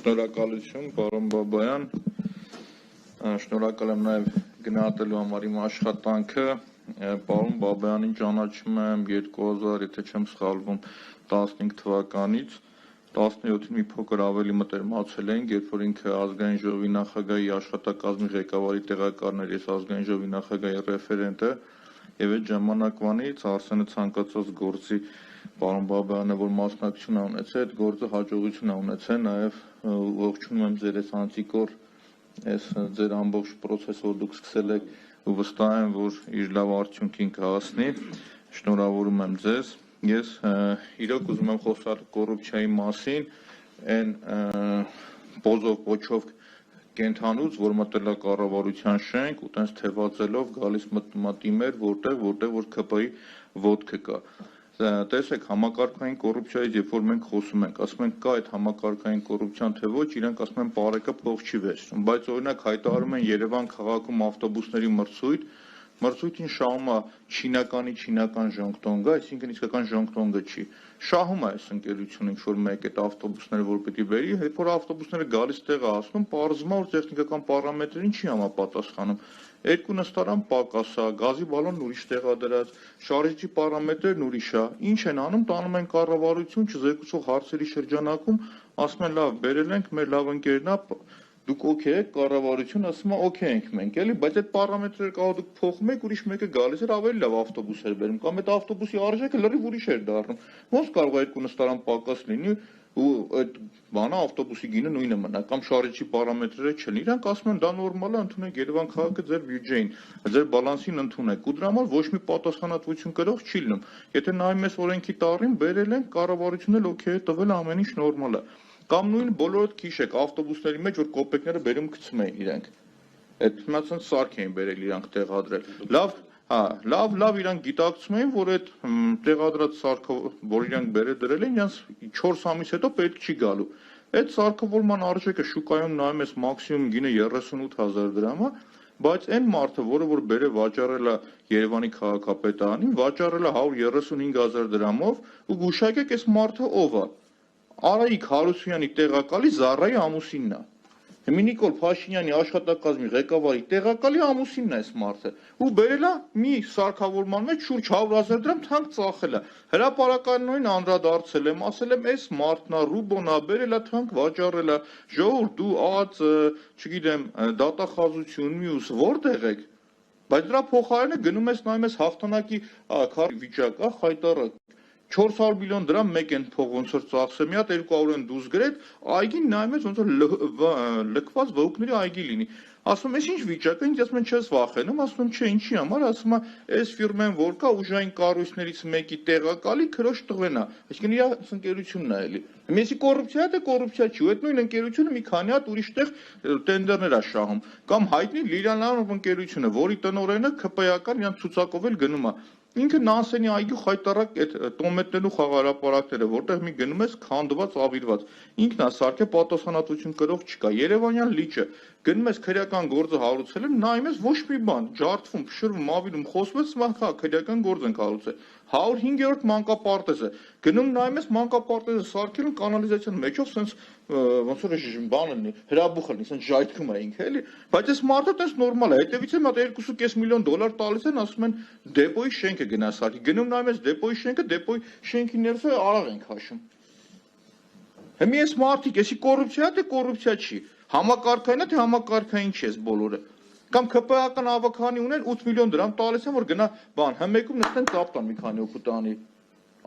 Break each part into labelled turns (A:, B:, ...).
A: Շնորհակալություն, պարոն Բաբայան, շնորհակալ եմ նաև գնահատելու համար իմ աշխատանքը, պարոն Բաբայանին ճանաչում եմ 2000, եթե չեմ սխալվում, 15 թվականից, 17-ին մի փոքր ավելի մտերմացել ենք, երբ որ ինքը ազգային ժողովի նախագահի աշխատակազմի ղեկավարի տեղակալն էր, ես ազգային ժողովի նախագահի ռեֆերենտը, եւ այդ ժամանակվանից Արսենը ցանկացած գործի պարոն Բաբայանը, որ մասնակցություն ունեցել, այդ գործը հաջողություն ունեցել, նաև ողջունում եմ ձեր այս անտիկոր, այս ձեր ամբողջ process, որ դուք սկսել եք ու վստահ եմ, որ իր լավ արդյունքին կհասնի, շնորհավորում եմ ձեզ, ես իրոք ուզում եմ խոսալ կոռուպցիայի մասին, այն պոզով պոչով կենթանուց, որ մտել է կառավարության շենք ու տենց թևածելով գալիս մտիմեր, որտեղ որ ԿՊ-ի ոտքը կա։ Տեսեք, համակարգային կոռուպցիայից, երբ որ մենք խոսում ենք, ասում ենք կա այդ համակարգային կոռուպցիան, թե ոչ, իրենք ասում են բարեկը փող չի վերցնում, բայց օրինակ հայտարարում են Երևան քաղաքում ավտոբուսների մրցույթին շահում է չինական ժանգտոնգը, այսինքն իսկական ժանգտոնգը չի։ Շահում է այս ընկերությունը ինչ-որ մեկ այդ ավտոբուսները, որ պետք է բերի, երբ որ ավտոբուսները գալիս տեղ է ասում, պարզվում է, որ տեխնիկական պարամետրերին չի համապատասխանում։ Երկու նստարան պակաս է, գազի բալոնն ուրիշ տեղ է դրած, շարժիչի պարամետրերն ուրիշ է։ Ինչ են անում, տանում են կառավարություն, չզեկուցող հարցերի շրջանակում, ասում են լավ, բերել ենք, մեր լավ ընկերն է, դուք օքեյ եք, կառավարությունը ասում է օքեյ ենք մենք, էլի, բայց այդ պարամետրերը կարող դուք փոխում եք, ուրիշ մեկը գալիս էր ավելի լավ ավտոբուս էր բերում, կամ այդ ավտոբուսի արժեքը լրիվ ուրիշ էր դառնում։ Ոնց կարող է երկու նստարան պակաս լինի ու այդ բանը ավտոբուսի գինը նույնը մնա, կամ շարժիչի պարամետրերը չլինի։ Իրանք ասում են դա նորմալ է, ընդունեք Երևան քաղաքը ձեր բյուջեին, ձեր բալանսին ընդունեք։ Ու դրա համար ոչ մի պատասխանատվություն կրող չի լինում։ Եթե նայում ես օրենքի տառին, բերել են կառավարությունն էլ օքեյ է տվել, ամեն ինչ նորմալ է։ Կամ նույն բոլորդ քիշեք ավտոբուսների մեջ, որ կոպեկները բերում գցում էին իրենք։ Այդ հիմա ցած սարք էին բերել իրանք տեղադրել։ Լավ իրանք գիտակցում էին, որ այդ տեղադրած սարքը, որ իրանք բերել դրել են, իրանք 4 ամիս հետո պետք չի գալու։ Այդ սարքավորման արժեքը շուկայում նայում ես մաքսիմում գինը 38000 դրամ է, բայց այն մարդը, որ բերել վաճառել է Երևանի քաղաքապետարանին, վաճառել է 135000 դրամով ու գուշակեք այս մարդը ով է։ Արայիկ Հարությունյանի տեղակալի Զառայի ամուսինն է։ Նիկոլ Փաշինյանի աշխատակազմի ղեկավարի տեղակալի ամուսինն է այս մարդը։ Ու բերել է մի սարքավորման մեջ շուրջ 100000 դրամ թանկ ծախել է։ Հրապարակայինին անդրադարձել եմ, ասել եմ, այս մարդն է, Ռուբոնն է, բերել է թանկ վաճառել է։ Ժողովուրդ դու ԱԾ, չգիտեմ, դատախազություն, մյուս որտեղ եք։ Բայց դրա փոխարենը գնում ես նայում ես հաղթանակի վիճակ, խայտարակ 400 միլիոն դրամ մեկ են փող ոնց որ ծախսել, մի հատ 200 են դուրս գրել, այգին նայում ես ոնց որ լքված վհուկների այգի լինի։ Ասում ես ինչ վիճակ է, ինձ ասում են չես վախենում, ասում եմ չէ, ինչի համար, ասում է այս ֆիրմեն որ կա ուժային կառույցներից մեկի տեղակալի քրոջ տղեն է, այսինքն իր ընկերությունն է էլի։ Մեսի կոռուպցիա է, թե կոռուպցիա չի, ու այդ նույն ընկերությունը մի քանի հատ ուրիշ տեղ տենդերներ է շահում, կամ հայտնի Լիրանանով ընկերությունը, որի տնօրենը ԿՊ-ական իրան ցուցակով էլ գնում է։ Ինքը Նանսենի այգու խայտարակ այդ տոմետներու խաղարապարակները, որտեղ մի գնում ես քանդված, ավիրված։ Ինքն է սարքե պատասխանատվություն կրող չկա։ Երևանյան լիճը գնում ես քրեական գործը հարուցել եմ, նայում ես ոչ մի բան, ջարդվում, փշրվում, ավիրում, խոսում ես, մախա քրեական գործ ենք հարուցել։ 105-րդ մանկապարտեզը գնում նայում ես մանկապարտեզը սարքել են կանալիզացիան մեջով, սենց ոնց որ բան լինի, հրաբուխ լինի, սենց ժայթքում է ինքը էլի, բայց այս մարդը տես նորմալ է, հետևից է մատ 2.5 միլիոն դոլար տալիս են, ասում են դեպոյի շենքը գնա սարքի, գնում նայում ես դեպոյի շենքը, դեպոյի շենքի ներսը արաղ ենք հաշում։ Հիմա այս մարդիկ, էսի կոռուպցիա թե կոռուպցիա չի, համակարգային է թե համակարգային չի այս բոլորը։ Կամ ԿՊ-ական ավականի ունեն 8 միլիոն դրամ տալիս են, որ գնա բան, համեկում նստեն ծապտան մի քանի օգու տանի։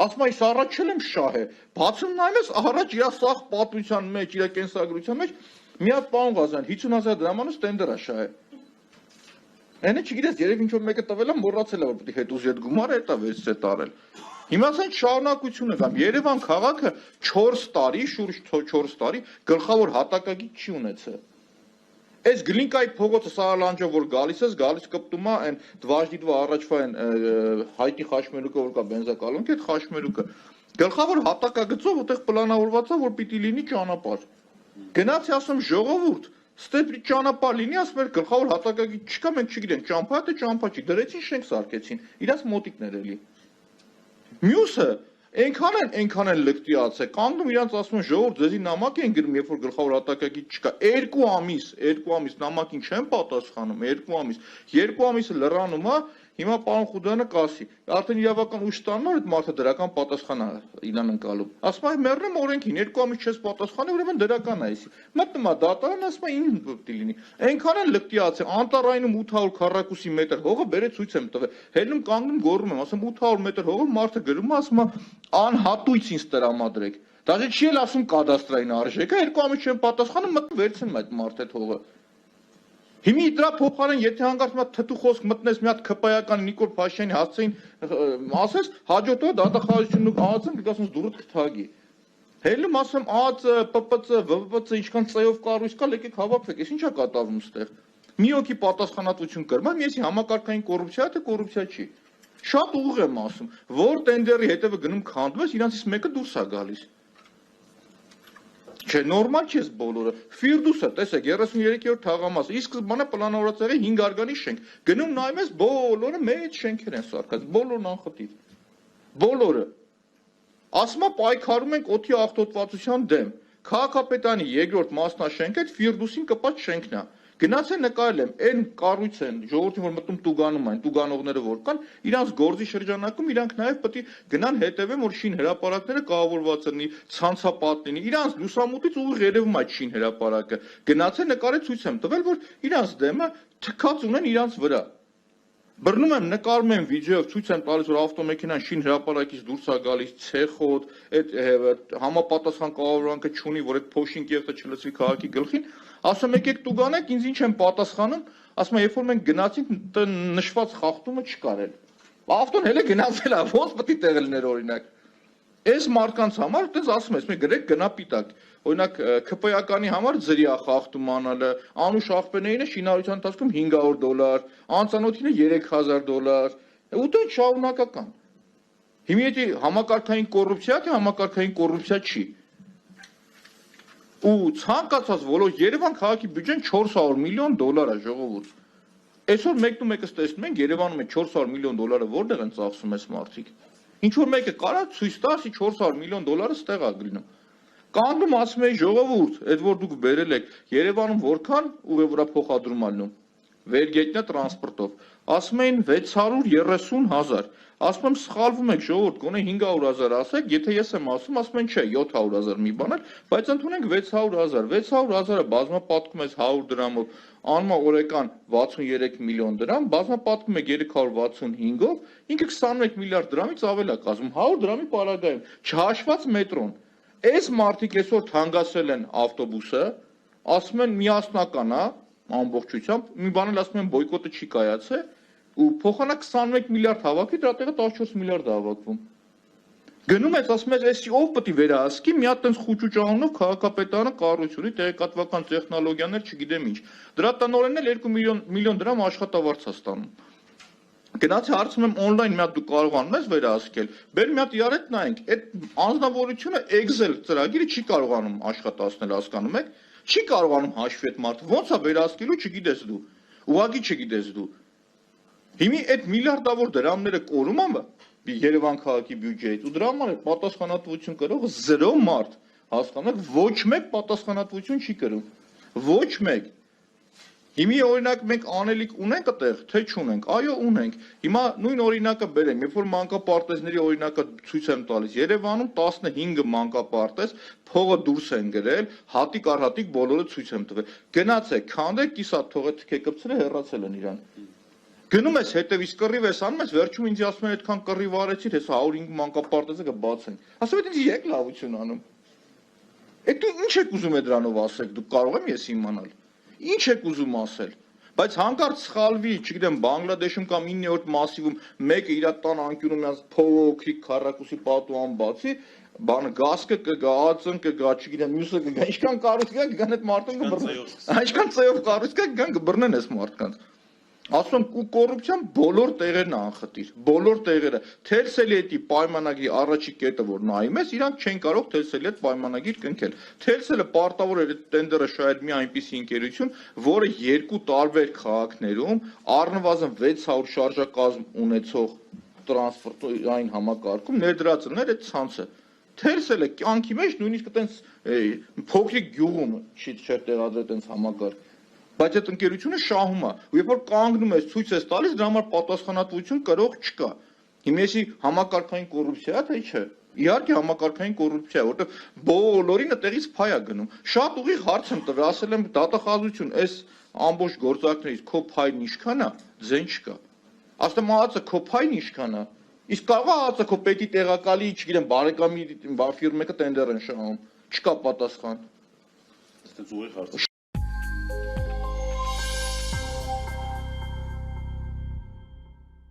A: Ասում այս առաջ չեմ շահ է, բացում նայում ես առաջ իր սաղ պատմության մեջ, իր կենսագրության մեջ մի հատ պարոն Ղազարյան 50000 դրամանոց տենդեր է շահ է։ Այնը չգիտես, երևի ինչ որ մեկը տվել է, մոռացել է, որ պետք է հետ ուզի այդ գումարը հետա վերցրել տարել։ Հիմա ասենք շարունակությունը կամ Երևան քաղաքը 4 տարի, շուրջ 4 տարի գլխավոր հատակագիծ չի ունեցել։ Այս Գլինկայի փողոցը Սարալանջով որ գալիս կպտում է այն դվաժդիդվա առաջվա այն հայտի խաշմերուկը որ կա բենզակալոնքի այդ խաշմերուկը գլխավոր հատակագծով որտեղ պլանավորված է որ պիտի լինի ճանապարհ գնացի ասում ժողովուրդ ստե ճանապարհ լինի ասում էր գլխավոր հատակագիծ չկա մենք չգիտենք ճամփա թե ճամփա չի դրեցին շենք սարքեցին իրաց մոտիկներ էլի մյուսը Այնքան են լկտիացել, կանգնում իրանց ասում են ժողովուրդ ձեզի նամակ են գրում, երբ որ գլխավոր հատակագիծ չկա, 2 ամիս նամակին չեն պատասխանում, 2 ամիս, 2 ամիսը լռանում է, հիմա պարոն Խուդյանը կասի, արդեն իրավական ուժ ստանալ այդ մարդը դրական պատասխան է իրան ընկալում, ասում է մեռնեմ օրենքին, 2 ամիս չես պատասխանի, ուրեմն դրական է էսի, մտնում է դատարան, ասում է ինչ պետք է լինի, այնքան են լկտիացել, Անտարայինում 800 քառակուսի մետր հողը բերե ցույց եմ տվել, հելնում կանգնում գոռում եմ, ասում 800 մետր հողը մարդը գրում է, ասում է անհատույց ինձ տրամադրեք։ Դաժե չի էլ ասում կադաստրային արժեքը, 2 ամիս չեն պատասխանում, մտնում վերցնում այդ մարդը այդ հողը։ Հիմա դրա փոխարեն եթե հանգարց մի հատ թթու խոսք մտնես մի հատ ԿՊ-ական Նիկոլ Փաշինյանի հասցեին ասես հաջորդ օրը դատախազությունն ու ԱԱԾ-ն կգասնես դուրս կթագի։ Հելում ասեմ ԱԱԾ, ՊՊՑ, ՎՎՊՑ ինչքան ծեյով կառույց կա, եկեք հավաքվեք, ես ինչա կատարվում ստեղ։ Մի հոգի պատասխանատվություն կրում, ես համակարգային կոռուպցիա է, թե կոռուպցիա չի։ Շատ ուղիղ եմ ասում, որ տենդերի հետևը գնում քանդում ես, իրանցից մեկը դուրս է գալիս։ Չէ, նորմալ չի էս բոլորը։ Ֆիրդուսը, տեսեք, 33-րդ թաղամասը, ի սկզբանե պլանավորված եղել 5 արգանի շենք։ Գնում նայում ես, բոլորը մեծ շենքեր են սարքած, բոլորն անխտիր։ Բոլորը։ Ասում է պայքարում ենք օդի աղտոտվածության դեմ։ Քաղաքապետարանի երկրորդ մասնաշենքը այդ Ֆիրդուսին կպած շենքն է։ Գնացել նկարել եմ, այն կառույց են, ժողովրդին որ մտնում տուգանում են, տուգանողները որ կան, իրանց գործի շրջանակում իրանք նաև պետք է գնան հետևեն, որ շին հրապարակները կառավարված լինի, ցանցապատ լինի, իրանց լուսամուտից ուղիղ երևում այդ շին հրապարակը։ Գնացել նկարել ցույց եմ տվել, որ իրանց դեմը թքած ունեն իրանց վրա։ Բռնում եմ, նկարում եմ վիդեոյով, ցույց եմ տալիս, որ ավտոմեքենան շին հրապարակից դուրս է գալիս, ցեխոտ, այդ համապատասխան կառավարանքը չունի, որ այդ փոշին կեղտը չլցվի քաղաքի գլխին, ասում եկեք տուգանեք, ինձ ինչ եմ պատասխանում, ասում եմ, երբ որ մենք գնացինք, նշված խախտումը չկար էլ։ Ավտոն հենց գնացել է, ոնց պետք է տեղը լիներ օրինակ։ Այս մարդկանց համար այդպես ասում ես, մենք գրեք գնա պիտակ։ Օրինակ ԿՊ-ականի համար ձրի է խախտում անալը, Անուշ Աղբենյանինը շինարարության ընթացքում $500, անծանոթինը $3000, ու դա շարունակական։ Հիմա եթե համակարգային կոռուպցիա թե համակարգային կոռուպցիա չի։ Ու ցանկացած ոլորտ Երևան քաղաքի բյուջեն $400 միլիոն է ժողովուրդ։ Այսօր մեկն ու մեկս տեսնում ենք Երևանում է $400 միլիոն որտեղ են ծախսում այս մարդիկ։ Ինչ որ մեկը կարա ցույց տա, ասի $400 միլիոն ստեղ է գնում։ Կանգնում ասում էի ժողովուրդ, այդ որ դուք բերել եք Երևանում որքան ուղևորա փոխադրում ալնում։ Վերգետնյա տրանսպորտով։ Ասում էին 630,000։ Ասում եմ սխալվում եք ժողովուրդ, գոնե 500,000 ասեք, եթե ես եմ ասում են չէ 700,000 մի բան էլ, բայց ընդունենք 600,000։ 600,000-ը բազմապատկում ես 100 դրամով, անում է օրական 63 միլիոն դրամ, բազմապատկում եք 365-ով, ինքը 21 միլիարդ դրամից ավել է կազմում 100 դրամի պարագայում, չհաշված մետրոն։ Այս մարդիկ այսօր թանկացրել են ավտոբուսը, ասում են միասնական է, ամբողջությամբ, մի բան էլ ասում են բոյկոտը չի կայացել, ու փոխանակ 21 միլիարդ հավաքի, դրա տեղը 14 միլիարդ է հավաքվում։ Գնում ես, ասում ես, էսի ով պետք է վերահսկի, մի հատ տենց խուճուճանով քաղաքապետարանը կառույցի տեղեկատվական տեխնոլոգիաներ, չգիտեմ ինչ։ Դրա տնօրենն էլ 2 միլիոն դրամ աշխատավարձ է ստանում։ Գնացի հարցում եմ on-line մի հատ դու կարողանում ես վերահսկել։ Բեր մի հատ իրարետ նայենք, այդ անձնավորությունը Excel ծրագիրը չի կարողանում աշխատացնել, հասկանում եք։ Չի կարողանում հաշվի այդ մարդը, ո՞նց է վերահսկելու, չգիտես դու։ Ուղղակի չգիտես դու։ Հիմա այդ միլիարդավոր դրամները կորում են Երևան քաղաքի բյուջեից ու դրա համար պատասխանատվություն կրող 0 մարդ, հասկանում եք, ոչ մեկ պատասխանատվություն չի կրում։ Ոչ մեկ։ Հիմա օրինակ մենք անելիք ունենք այդտեղ, թե չունենք։ Այո, ունենք։ Հիմա նույն օրինակը բերեմ, երբ որ մանկապարտեզների օրինակը ցույց եմ տալիս, Երևանում 15 մանկապարտեզ փողը դուրս են գրել, հատիկ առ հատիկ բոլորը ցույց եմ տվել։ Գնացեք, քանդեք, կիսատ թողը թքեկպցրը հեռացել են իրան։ Գնում ես հետևից կռիվ ես անում ես, վերջում ինձ ասում են այդքան կռիվ արեցիր, հեսա 105 մանկապարտեզը կբացեն։ Ասում են ինձ եք լավություն անում։ Այդ դու ինչ եք ուզում դրանով ասեք, դուք կարող եմ ես իմանալ։ Ինչ եք ուզում ասել։ Բայց հանկարծ սխալվի, չգիտեմ, Բանգլադեշում կամ 9-րդ մասիվում մեկը իր տան անկյունում միած փողոքրիկ քառակուսի պատուհան բացի, բանը գասկը կգա, ԱԱԾ-ն կգա, չգիտեմ, մյուսը կգա, ինչքան կառույց կգա, կգան այդ մարդուն կբռնեն։ Ինչքան ծեյով կառույց կգա, կգան կբռնեն այս մարդկանց։ Ասում եմ կոռուպցիան բոլոր տեղերն է անխտիր, բոլոր տեղերը։ Թելսելի էդի պայմանագրի առաջի կետը որ նայում ես, իրանք չեն կարող Թելսելի այդ պայմանագիր կնքել։ Թելսելը պարտավոր էր այդ տենդերը շահել մի այնպիսի ընկերություն, որը 2 տարբեր քաղաքներում առնվազն 600 շարժակազմ ունեցող տրանսպորտային համակարգում ներդրածներ այդ ցանցը։ Թերսել է կյանքի մեջ նույնիսկ այտենց փոքրիկ գյուղում չէր տեղադրել այտենց համակարգ։ Բայց այդ ընկերությունը շահում է, ու երբ որ կանգնում ես ցույց ես տալիս, դրա համար պատասխանատվություն կրող չկա։ Հիմա էսի համակարգային կոռուպցիա է, թե չէ։ Իհարկե համակարգային կոռուպցիա, որտեղ բոլորին այդտեղից փայ է գնում։ Շատ ուղիղ հարց եմ տվել, ասել եմ դատախազություն, այս ամբողջ գործակներից քո փայն ինչքան է, ձեն չկա։ Ասում ահացա քո փայն ինչքան է։ Իսկ կարող է ահացա քո պետի տեղակալի, չգիտեմ, բարեկամի ֆիրմա մեկը տենդեր են շահում։ Չկա պատասխան։
B: Այստեղ ուղիղ հարց։